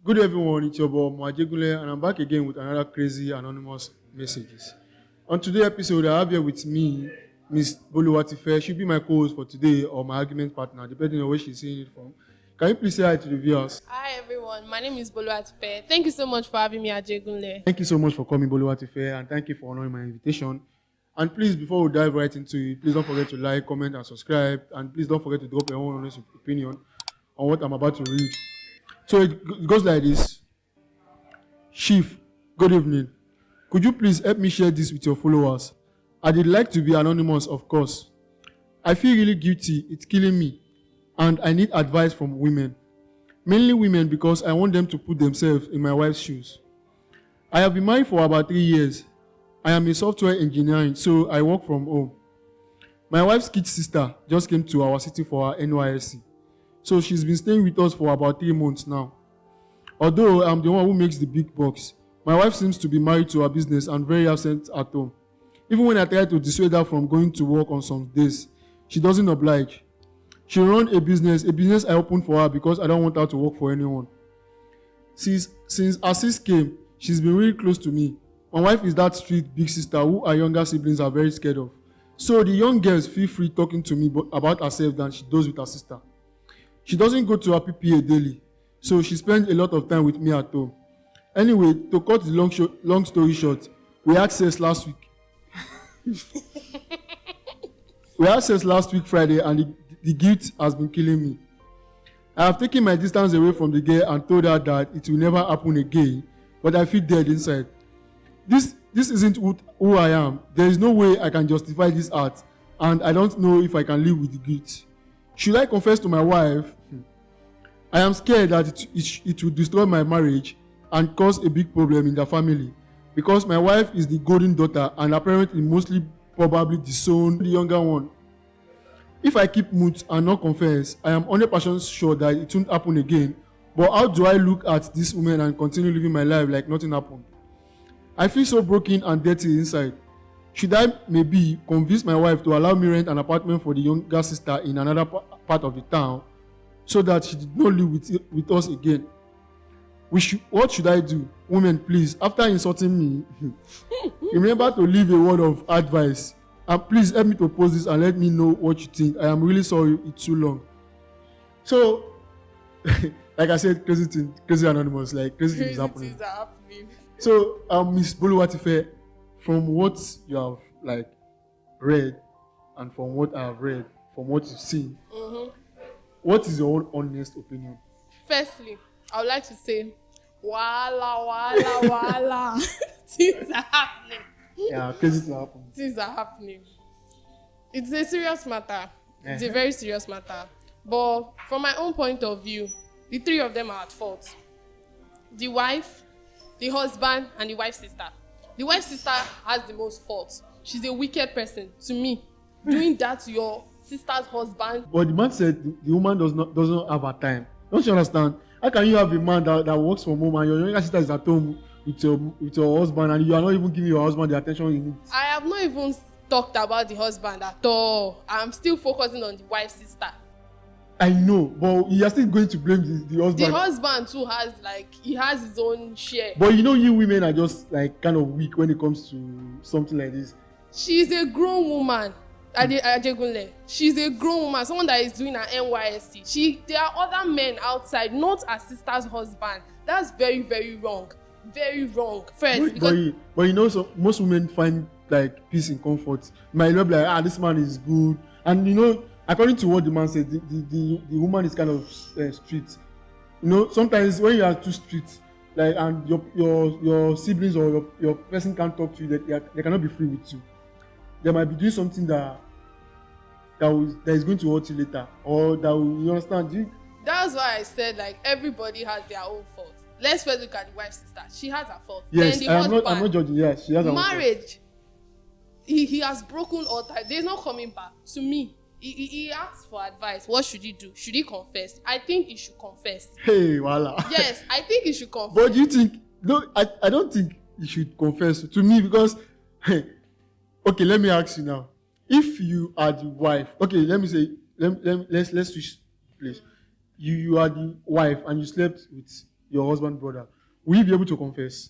Good everyone, it's your boy Mwajegule, and I'm back again with another crazy anonymous messages. On today's episode, I have here with me Miss Boluwatife. She'll be my co-host for today or my argument partner, depending on where she's seeing it from. Can you please say hi to the viewers? Hi everyone, my name is Boluwatife. Thank you so much for having me at Jegunle. Thank you so much for coming, Boluwatife, and thank you for honoring my invitation. And please, before we dive right into it, please don't forget to like, comment, and subscribe. And please don't forget to drop your own honest opinion on what I'm about to read. So it goes like this. Chief, good evening. Could you please help me share this with your followers? I would like to be anonymous, of course. I feel really guilty. It's killing me. And I need advice from women. Mainly women because I want them to put themselves in my wife's shoes. I have been married for about 3 years. I am a software engineer, so I work from home. My wife's kid sister just came to our city for her NYSC. So she's been staying with us for about 3 months now. Although I'm the one who makes the big bucks, my wife seems to be married to her business and very absent at home. Even when I try to dissuade her from going to work on some days, she doesn't oblige. She runs a business I opened for her because I don't want her to work for anyone. Since her sis came, she's been really close to me. My wife is that street big sister who her younger siblings are very scared of. So the young girls feel free talking to me about herself than she does with her sister. She doesn't go to her PPA daily, so she spends a lot of time with me at home. Anyway, to cut the long story short, we had sex last week. We had sex last week Friday, and the guilt has been killing me. I have taken my distance away from the girl and told her that it will never happen again, but I feel dead inside. This isn't who I am. There is no way I can justify this act, and I don't know if I can live with the guilt. Should I confess to my wife? I am scared that it will destroy my marriage and cause a big problem in the family because my wife is the golden daughter and apparently mostly probably disown the younger one. If I keep mute and not confess, I am 100% sure that it won't happen again. But how do I look at this woman and continue living my life like nothing happened? I feel so broken and dirty inside. Should I maybe convince my wife to allow me rent an apartment for the younger sister in another part of the town so that she did not live with us again? What should I do? Women, please, after insulting me, remember to leave a word of advice. And please help me to post this and let me know what you think. I am really sorry it's too long. So, like I said, crazy anonymous, like crazy things happening. So, Miss Boluwatife, from what you have read, and from what I have read, from what you've seen, what is your own honest opinion? Firstly, I would like to say, wala. Things are happening. Yeah, crazy things happen. Things are happening. It's a serious matter. It's a very serious matter. But from my own point of view, the three of them are at fault. The wife, the husband, and the wife's sister. The wife's sister has the most fault. She's a wicked person to me. Doing that to your sister's husband. But the man said the woman doesn't have her time. Don't you understand? How can you have a man that works from home and your younger sister is at home with your husband and you are not even giving your husband the attention he needs? I have not even talked about the husband at all. I'm still focusing on the wife's sister. I know, but you are still going to blame the husband. The husband too has he has his own share. But you women are just kind of weak when it comes to something like this. She's a grown woman. Ajegunle. She's a grown woman, someone that is doing her NYSC. There are other men outside, not her sister's husband. That's very, very wrong. Very wrong. First, but so most women find peace and comfort. You might not be like, this man is good, and according to what the man said, the woman is kind of strict. Sometimes when you are too strict, and your siblings or your person can't talk to you, they cannot be free with you. They might be doing something that is going to hurt you later, or that will, you understand? That's why I said everybody has their own fault. Let's first look at the wife's sister. She has her fault. Yes, then the husband, I'm not judging. Yes, she has her marriage. He has broken all ties. There's no coming back. To me, he asked for advice. What should he do? Should he confess? I think he should confess. Hey, voila. Yes, I think he should confess. But do you think? No, I don't think he should confess to me because. Okay, let me ask you now. If you are the wife, okay, let's switch place. You are the wife and you slept with your husband's brother, will you be able to confess?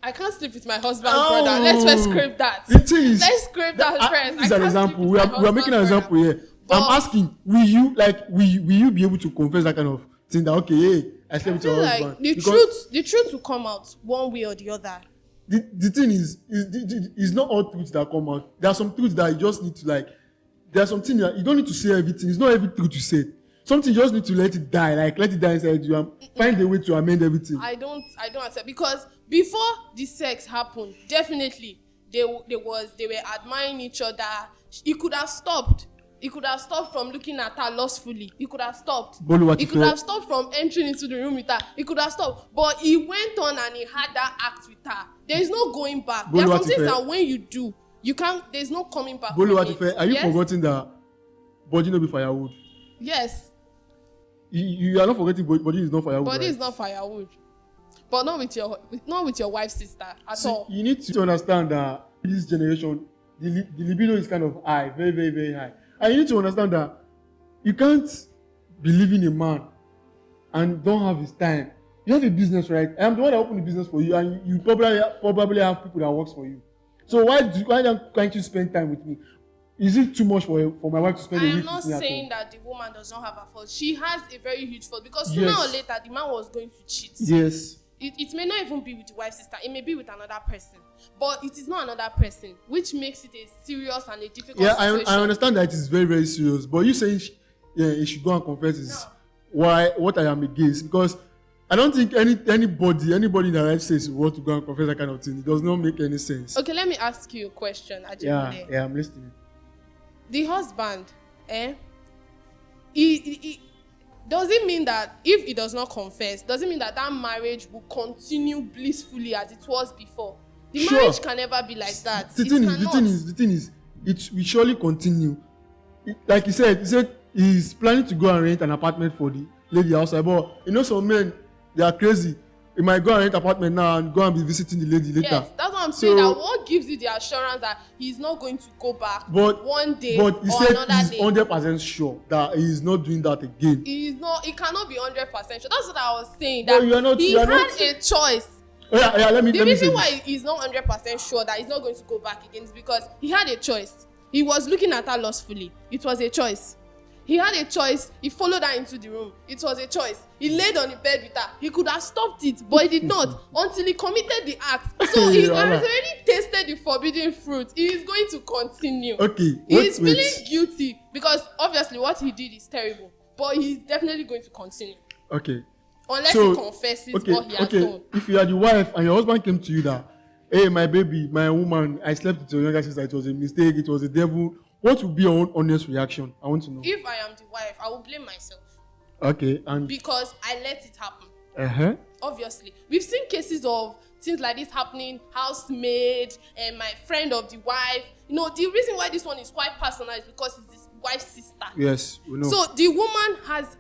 I can't sleep with my husband's brother. Let's first scrape that. The thing is, Let's scrape that first. this is an example. We are making an example here. But I'm asking, will you be able to confess that kind of thing that, okay, hey, I slept with your husband? Like the truth will come out one way or the other. The thing is it's not all truths that come out. There are some truths that you just need to like. There are some things that you don't need to say everything. It's not every truth you say. Something you just need to let it die. Like let it die inside you and find a way to amend everything. I don't accept, because before the sex happened, definitely they were admiring each other. He could have stopped. He could have stopped from looking at her lustfully. He could have stopped. He could have stopped from entering into the room with her. He could have stopped. But he went on and he had that act with her. There is no going back. There are some things that when you do, you can't. There's no coming back. From it. Are you forgetting that body no be firewood? Yes. You are not forgetting body is not firewood. Body right? is not firewood. But not with your wife's sister at all. You need to understand that in this generation, the libido is kind of high, very, very, very high. And you need to understand that you can't believe in a man and don't have his time. You have a business, right? I am the one that opened the business for you, and you probably have people that works for you. So why can't you spend time with me? Is it too much for my wife to spend a week with me? I am not saying that the woman does not have a fault. She has a very huge fault, because sooner or later the man was going to cheat. Yes. It may not even be with the wife's sister. It may be with another person. But it is not another person, which makes it a serious and a difficult situation. I understand that it is very, very serious. But you saying he should go and confess is what I am against. Because I don't think anybody in the right sense want to go and confess that kind of thing. It does not make any sense. Okay, let me ask you a question, Ajibule. Yeah, I'm listening. The husband, he does it mean that if he does not confess, does it mean that marriage will continue blissfully as it was before? The marriage can never be like that. The thing is, it will surely continue. Like he said he's planning to go and rent an apartment for the lady outside. But you know, some men, they are crazy. He might go and rent an apartment now and go and be visiting the lady later. Yes, that's what I'm saying. That what gives you the assurance that he's not going to go back one day or another day? But he said he's 100% sure that he's not doing that again. He cannot be 100% sure. That's what I was saying. That he had a choice. Let me the reason why he's not 100% sure that he's not going to go back again is because he had a choice. He was looking at her lustfully. It was a choice. He had a choice. He followed her into the room. It was a choice. He laid on the bed with her. He could have stopped it, but he did not until he committed the act. So he has already tasted the forbidden fruit. He is going to continue. Okay. He is feeling guilty because obviously what he did is terrible, but he's definitely going to continue. Okay. Unless he confesses what he has done. If you are the wife and your husband came to you that, hey, my baby, my woman, I slept with your younger sister, it was a mistake, it was a devil. What would be your own honest reaction? I want to know. If I am the wife, I will blame myself. Okay, and because I let it happen. Obviously, we've seen cases of things like this happening. Housemaid and my friend of the wife. You know, the reason why this one is quite personal is because it's this wife's sister. Yes, we know. So the woman has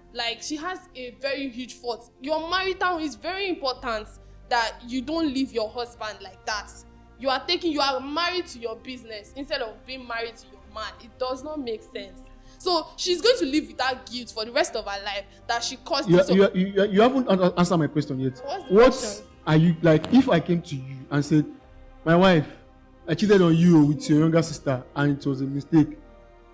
a very huge fault. Your marital is very important that you don't leave your husband like that. You are married to your business instead of being married to your man. It does not make sense. So she's going to live with that guilt for the rest of her life that she caused this. You haven't answered my question yet. What are you like? If I came to you and said, my wife, I cheated on you with your younger sister and it was a mistake,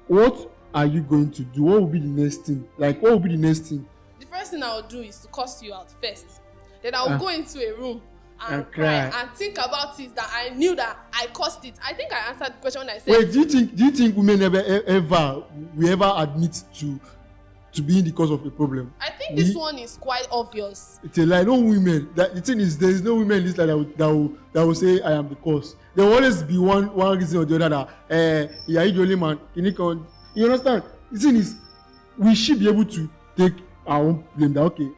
what are you going to do? What will be the next thing? Like, what will be the next thing? The first thing I will do is to curse you out first. Then I will go into a room and cry and think about it that I knew that I caused it. I think I answered the question when I said. Wait, do you think women ever admit to being the cause of a problem? I think this one is quite obvious. It's a lie. No women. The thing is, there is no women in this life that will say I am the cause. There will always be one reason or the other that yeah, you the only man. You understand? The thing is, we should be able to take our own blame. That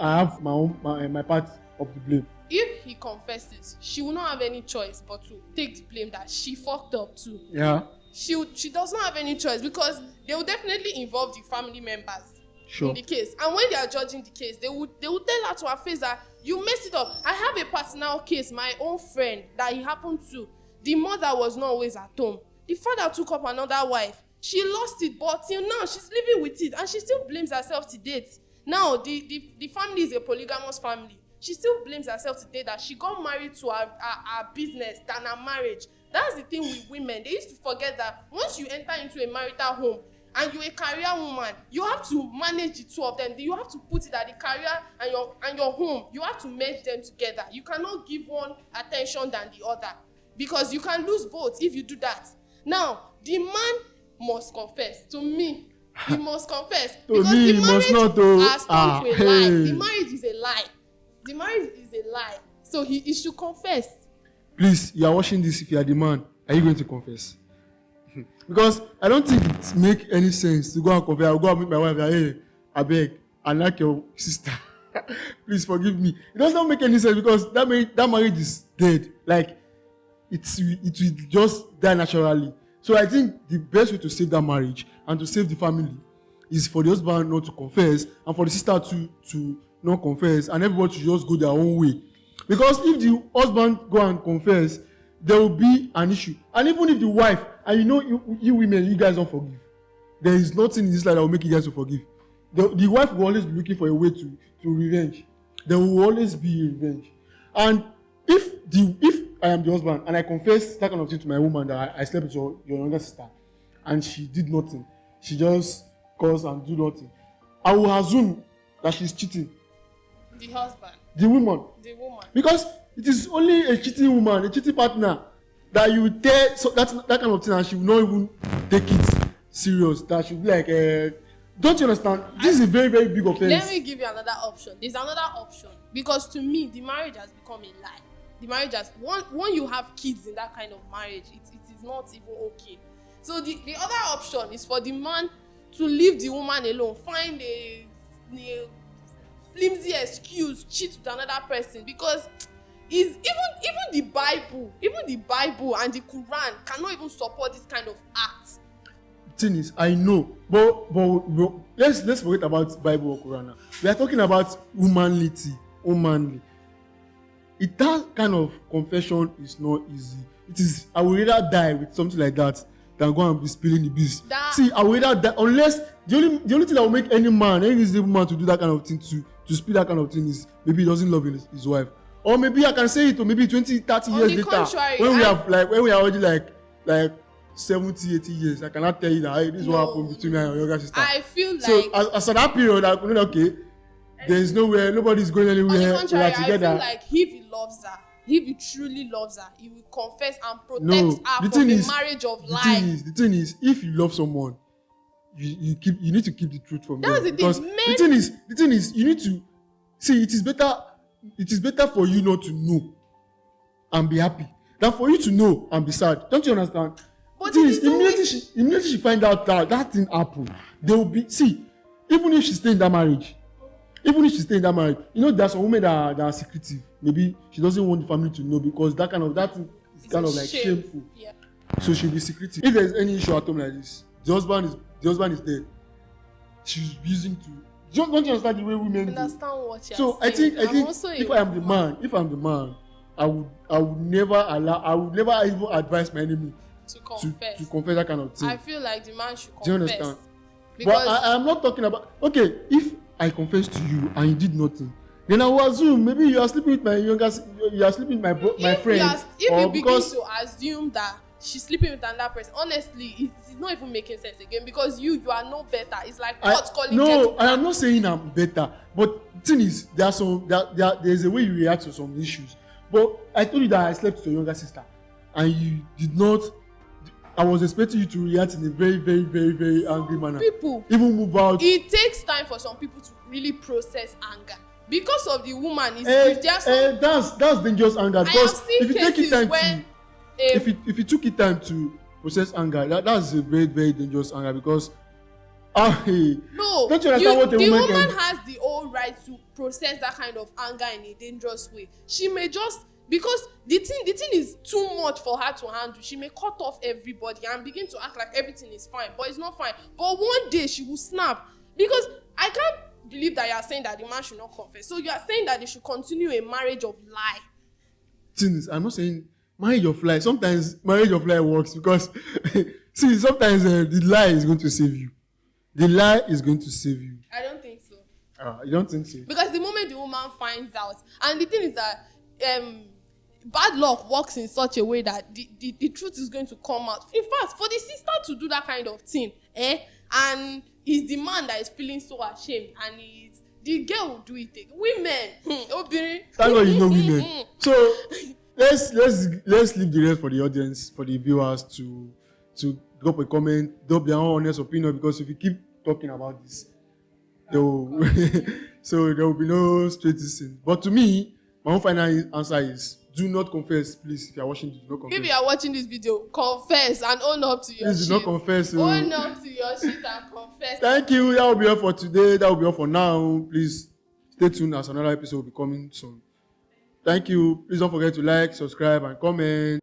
I have my part of the blame. If he confesses, she will not have any choice but to take the blame that she fucked up too. Yeah. She does not have any choice because they will definitely involve the family members in the case. And when they are judging the case, they will tell her to her face that you messed it up. I have a personal case, my own friend that it happened to. The mother was not always at home. The father took up another wife. She lost it, but till now she's living with it and she still blames herself to date. Now, the family is a polygamous family. She still blames herself today that she got married to her business than her marriage. That's the thing with women. They used to forget that once you enter into a marital home and you're a career woman, you have to manage the two of them. You have to put it that the career and your home, you have to merge them together. You cannot give one attention than the other because you can lose both if you do that. Now, the man must confess. To me, he must confess. Because me, the marriage has turned to a lie. hey. The marriage is a lie. The marriage is a lie. So he should confess. Please, you are watching this. If you are the man, are you going to confess? Because I don't think it make any sense to go and confess. I'll go and meet my wife. Hey, I beg, I like your sister. Please forgive me. It does not make any sense because that marriage is dead. Like it will just die naturally. So I think the best way to save that marriage and to save the family is for the husband not to confess and for the sister to not confess, and everybody should just go their own way. Because if the husband go and confess, there will be an issue. And even if the wife, and you women, you guys don't forgive. There is nothing in this life that will make you guys to forgive. The wife will always be looking for a way to revenge. There will always be revenge. And if I am the husband and I confess that kind of thing to my woman that I slept with your younger sister and she did nothing, she just calls and do nothing, I will assume that she's cheating. The husband. The woman. Because it is only a cheating woman, a cheating partner, that you will tell that kind of thing and she will not even take it serious. That she will be like, don't you understand? This is a very, very big offense. Let me give you another option. There's another option. Because to me, the marriage has become a lie. The marriage has, when you have kids in that kind of marriage, it is not even okay. So the other option is for the man to leave the woman alone, find a flimsy excuse, cheat with another person, because is even the Bible and the Quran cannot even support this kind of act. The thing is, I know, but let's forget about Bible or Quran now. We are talking about womanly. That kind of confession is not easy. It is, I would rather die with something like that than go and be spilling the beans. See, I would rather die, unless the only thing that will make any reasonable man to do that kind of thing, to spill that kind of thing, is maybe he doesn't love his wife. Or maybe I can say it, or maybe 20, 30 years later, when we are already like 70, 80 years, I cannot tell you that, hey, this is what happened between me and your younger sister. I feel like, so as at that period, I could, okay, there is nowhere, nobody's going anywhere. On the contrary, I feel like if he loves her, if he truly loves her, he will confess and protect her from the marriage of life. The thing is, if you love someone, you need to keep the truth from them. That's the thing. Because the thing is, you need to see. It is better for you not to know and be happy than for you to know and be sad. Don't you understand? But the thing is, immediately she find out that thing happened, there will be, even if she stay in that marriage, there are some women that are secretive. Maybe she doesn't want the family to know because that thing is kind of like shameful. Yeah. So she'll be secretive. If there's any issue at home like this, the husband is dead. She's using to. Don't you understand the way women do? Understand what you're so saying. I think if I'm the man, I would never even advise my enemy to confess that kind of thing. I feel like the man should confess. Do you understand? Because but I'm not talking about, okay, if I confess to you and you did nothing, then I will assume maybe you are sleeping with my friend. If you begin to assume that she's sleeping with another person, honestly, it's not even making sense again, because you are no better. It's like God calling you. No, I am not saying I'm better, but the thing is, there's a way you react to some issues. But I told you that I slept with your younger sister, and you did not. I was expecting you to react in a very, very, very, very angry manner. People even move out. It takes time for some people to really process anger. Because of the woman, that's dangerous anger. Because if you take it time if you took it time to process anger, that's a very, very dangerous anger. Because don't you understand what the woman has the whole right to process that kind of anger in a dangerous way. She may just, because the thing is too much for her to handle. She may cut off everybody and begin to act like everything is fine, but it's not fine. But one day she will snap. Because I can't believe that you are saying that the man should not confess. So you are saying that they should continue a marriage of lie. Things, I'm not saying marriage of lie. Sometimes marriage of lie works because see, sometimes the lie is going to save you. The lie is going to save you. I don't think so. You don't think so? Because the moment the woman finds out, and the thing is that bad luck works in such a way that the truth is going to come out. In fact, for the sister to do that kind of thing, and it's the man that is feeling so ashamed, and the girl will do it again. Women, thank God you know women. So let's leave the rest for the audience, for the viewers to drop a comment, drop their own honest opinion, because if you keep talking about this, so there will be no straight distance. But to me, my own final answer is do not confess, please. If you are watching this, do not confess. If you are watching this video, confess and own up to your shit. Please do not confess. Own up to your shit and confess. Thank you. That will be all for today. That will be all for now. Please stay tuned as another episode will be coming soon. Thank you. Please don't forget to like, subscribe, and comment.